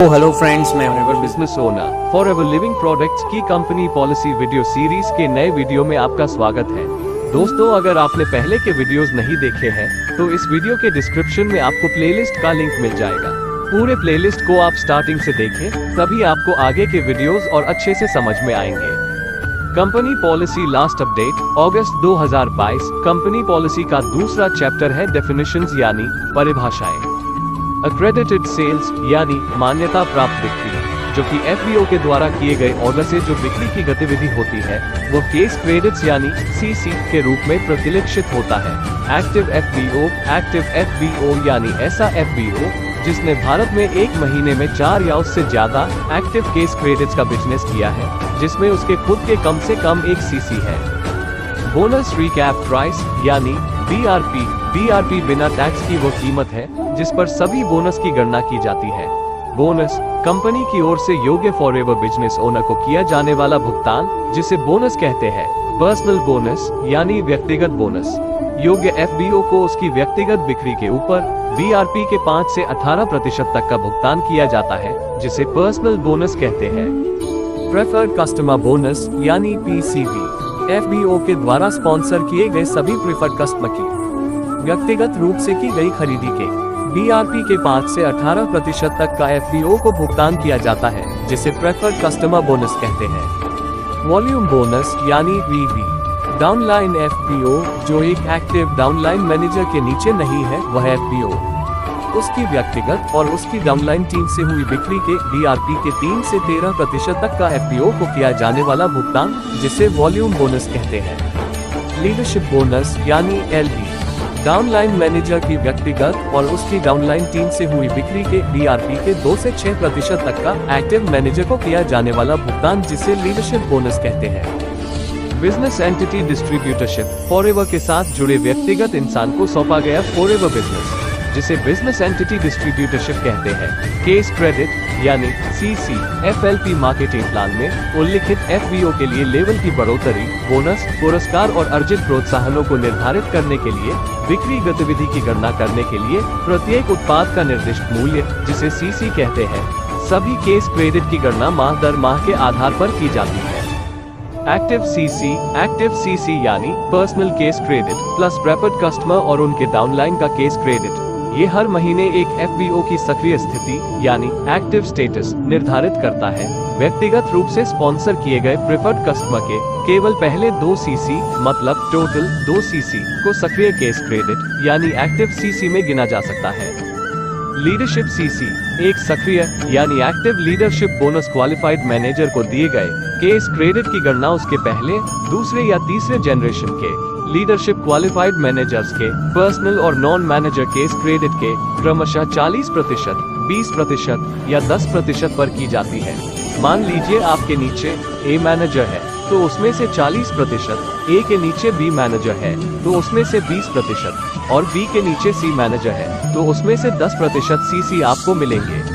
Hello friends, मैं हूं business owner for ever living products की कंपनी पॉलिसी वीडियो सीरीज के नए वीडियो में आपका स्वागत है। दोस्तों, अगर आपने पहले के वीडियोस नहीं देखे हैं तो इस वीडियो के डिस्क्रिप्शन में आपको प्लेलिस्ट का लिंक मिल जाएगा। पूरे प्लेलिस्ट को आप स्टार्टिंग से देखें, तभी आपको आगे के वीडियोस और अच्छे से समझ में आएंगे। कंपनी पॉलिसी लास्ट अपडेट अगस्त 2022। कंपनी पॉलिसी का दूसरा चैप्टर है डेफिनेशंस यानी परिभाषाएं। अक्रेडिटेड सेल्स यानी मान्यता प्राप्त बिक्री, जो कि एफबीओ के द्वारा किए गए ऑर्डर से जो बिक्री की गतिविधि होती है वो केस क्रेडिट्स यानी सीसी के रूप में प्रतिलक्षित होता है। एक्टिव एफबीओ यानी ऐसा एफबीओ जिसने भारत में एक महीने में 4 या उससे ज्यादा एक्टिव केस क्रेडिट्स का बिजनेस किया है, जिसमें उसके खुद के कम से कम एक सीसी है। बोनस रिकैप प्राइस यानी बीआरपी बिना टैक्स की वो कीमत है जिस पर सभी बोनस की गणना की जाती है। बोनस कंपनी की ओर से योग्य फॉर एवर बिजनेस ओनर को किया जाने वाला भुगतान, जिसे बोनस कहते हैं। पर्सनल बोनस यानी व्यक्तिगत बोनस योग्य एफबीओ को उसकी व्यक्तिगत बिक्री के ऊपर बीआरपी के 5 से 18% तक का भुगतान किया जाता है, जिसे पर्सनल बोनस कहते हैं। प्रेफर्ड कस्टमर बोनस यानी पीसीबी एफबीओ के द्वारा स्पॉन्सर किए गए सभी प्रेफर्ड कस्टमर की व्यक्तिगत रूप से की गई खरीदी के बीआरपी के 5 से 18% तक का एफबीओ को भुगतान किया जाता है, जिसे प्रेफर्ड कस्टमर बोनस कहते हैं। वॉल्यूम बोनस यानी वीवी डाउनलाइन एफबीओ जो एक एक्टिव डाउनलाइन मैनेजर के नीचे नहीं है, वह एफबीओ उसकी व्यक्तिगत और उसकी डाउनलाइन टीम से हुई बिक्री के बीआरपी के 3 से 13% तक का एफबीओ को किया जाने वाला भुगतान, जिसे वॉल्यूम बोनस कहते हैं। लीडरशिप बोनस यानी एलबी डाउनलाइन मैनेजर की व्यक्तिगत और उसकी डाउनलाइन टीम से हुई बिक्री के बीआरपी के 2 से 6% तक का एक्टिव मैनेजर को किया जाने वाला भुगतान, जिसे लीडरशिप बोनस कहते हैं। बिजनेस एंटिटी डिस्ट्रीब्यूटरशिप फॉरएवर के साथ जुड़े व्यक्तिगत इंसान को सौंपा गया फॉरएवर बिजनेस, जिसे बिजनेस एंटिटी डिस्ट्रीब्यूटरशिप कहते हैं। केस क्रेडिट यानी सीसी एफएलपी मार्केटिंग प्लान में उल्लिखित एफबीओ के लिए लेवल की बढ़ोतरी, बोनस, पुरस्कार और अर्जित प्रोत्साहनों को निर्धारित करने के लिए बिक्री गतिविधि की गणना करने के लिए प्रत्येक उत्पाद का निर्दिष्ट मूल्य, जिसे सीसी कहते हैं। सभी केस क्रेडिट की गणना माह दर माह के आधार पर की जाती है। एक्टिव सीसी यानी personal case credit plus preferred customer और उनके डाउनलाइन का केस क्रेडिट, ये हर महीने एक एफबीओ की सक्रिय स्थिति यानी एक्टिव स्टेटस निर्धारित करता है। व्यक्तिगत रूप से स्पॉन्सर किए गए प्रेफर्ड कस्टमर के केवल पहले 2 सीसी मतलब टोटल 2 सीसी को सक्रिय केस क्रेडिट यानी एक्टिव सीसी में गिना जा सकता है। लीडरशिप सीसी एक सक्रिय यानी active leadership bonus qualified manager को दिए गए केस क्रेडिट की गणना उसके पहले, दूसरे या तीसरे जनरेशन के लीडरशिप क्वालिफाइड मैनेजर्स के पर्सनल और नॉन मैनेजर केस क्रेडिट के क्रमशः 40%, 20% या 10% पर की जाती है। मान लीजिए आपके नीचे ए मैनेजर है तो उसमें से 40%, ए के नीचे बी मैनेजर है तो उसमें से 20% और बी के नीचे सी मैनेजर है तो उसमें से 10% सीसी आपको मिलेंगे।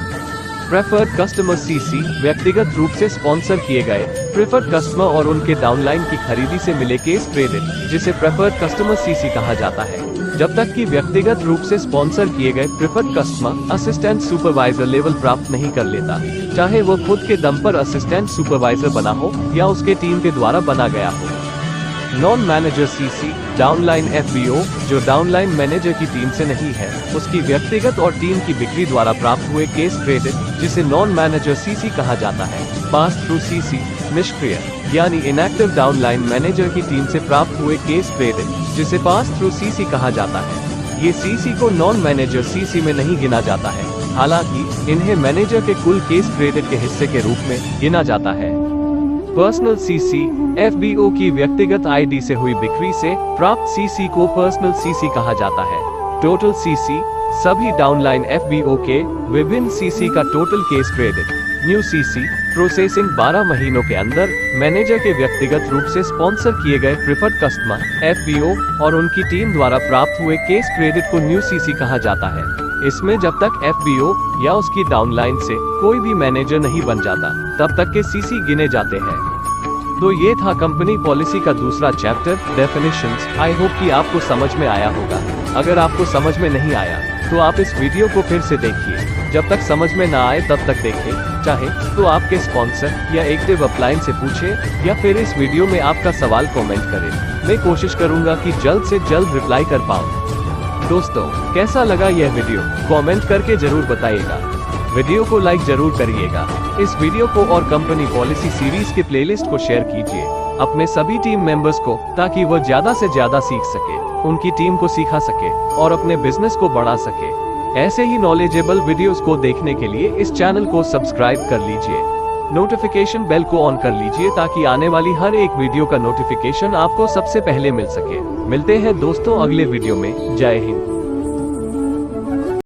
प्रेफर्ड कस्टमर सीसी व्यक्तिगत रूप से स्पॉन्सर किए गए प्रेफर्ड कस्टमर और उनके डाउनलाइन की खरीदी से मिले केस क्रेडिट, जिसे प्रेफर्ड कस्टमर सीसी कहा जाता है, जब तक कि व्यक्तिगत रूप से स्पॉन्सर किए गए preferred customer assistant supervisor level प्राप्त नहीं कर लेता, चाहे वो खुद के दम पर असिस्टेंट सुपरवाइजर बना हो या उसके टीम के द्वारा बना गया हो। Non manager CC downline FBO जो डाउनलाइन मैनेजर की टीम से नहीं है, उसकी व्यक्तिगत और टीम की बिक्री द्वारा प्राप्त हुए केस क्रेडिट, जिसे नॉन मैनेजर सीसी कहा जाता है। पास थ्रू सीसी निष्क्रिय यानी इनएक्टिव डाउनलाइन मैनेजर की टीम से प्राप्त हुए केस क्रेडिट, जिसे पास थ्रू सीसी कहा जाता है। ये सीसी को नॉन मैनेजर सीसी में नहीं गिना जाता है, हालांकि इन्हें मैनेजर के कुल केस क्रेडिट के हिस्से के रूप में गिना जाता है। पर्सनल सीसी एफबीओ की व्यक्तिगत आईडी से हुई बिक्री से प्राप्त सीसी को पर्सनल सीसी कहा जाता है। टोटल सीसी सभी डाउनलाइन एफबीओ के विभिन्न सीसी का total case credit. New CC processing 12 महीनों के अंदर मैनेजर के व्यक्तिगत रूप से स्पॉन्सर किए गए प्रेफर्ड कस्टमर एफबीओ और उनकी टीम द्वारा प्राप्त हुए केस क्रेडिट को न्यू सीसी कहा जाता है। इसमें जब तक एफबीओ या उसकी डाउनलाइन से कोई भी मैनेजर नहीं बन जाता, तब तक के सीसी गिने जाते हैं। तो ये था कंपनी पॉलिसी का दूसरा चैप्टर डेफिनेशंस। आई होप कि आपको समझ में आया होगा। अगर आपको समझ में नहीं आया तो आप इस वीडियो को फिर से देखिए। जब तक समझ में ना आए तब तक देखें। चाहे तो आपके स्पॉन्सर या एक्टिव अपलाइन से पूछें, या फिर इस वीडियो में आपका सवाल कमेंट करें। मैं कोशिश करूंगा कि जल्द से जल्द रिप्लाई कर पाऊं। दोस्तों, कैसा लगा यह वीडियो कमेंट करके जरूर बताइएगा। वीडियो को लाइक जरूर करिएगा। इस वीडियो को और कंपनी पॉलिसी सीरीज के प्लेलिस्ट को शेयर कीजिए अपने सभी टीम मेंबर्स को, ताकि वह ज्यादा से ज्यादा सीख सके, उनकी टीम को सिखा सके और अपने बिजनेस को बढ़ा सके। ऐसे ही नॉलेजेबल वीडियोस को देखने के लिए इस चैनल को सब्सक्राइब कर लीजिए। नोटिफिकेशन बेल को ऑन कर लीजिए ताकि आने वाली हर एक वीडियो का नोटिफिकेशन आपको सबसे पहले मिल सके। मिलते हैं दोस्तों अगले वीडियो में। जय हिंद।